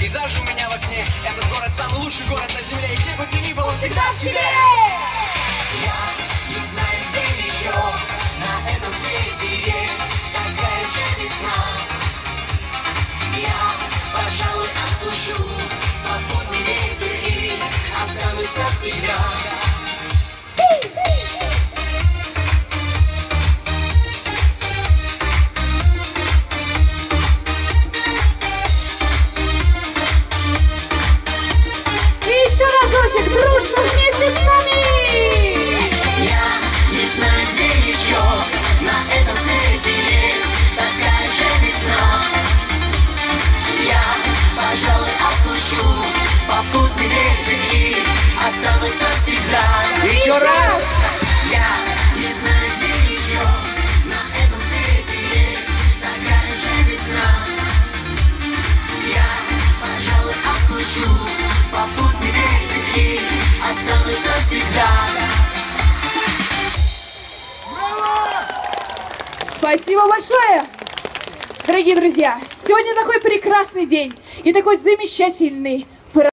Пейзажи у меня в окне. Этот город самый лучший город на земле. И где бы ты ни был, он всегда в тебе. Я не знаю, где еще на этом свете есть такая же весна. Я, пожалуй, отпущу попутный ветер и останусь навсегда. Еще разочек, дружно вместе с нами! Я не знаю, где еще на этом свете есть такая же весна. Я, пожалуй, отпущу попутный ветер и останусь навсегда. Еще раз! Я не знаю, где еще на этом свете есть такая же весна. Я, пожалуй, отпущу попутный ветер и останусь навсегда. Спасибо большое! Дорогие друзья, сегодня такой прекрасный день и такой замечательный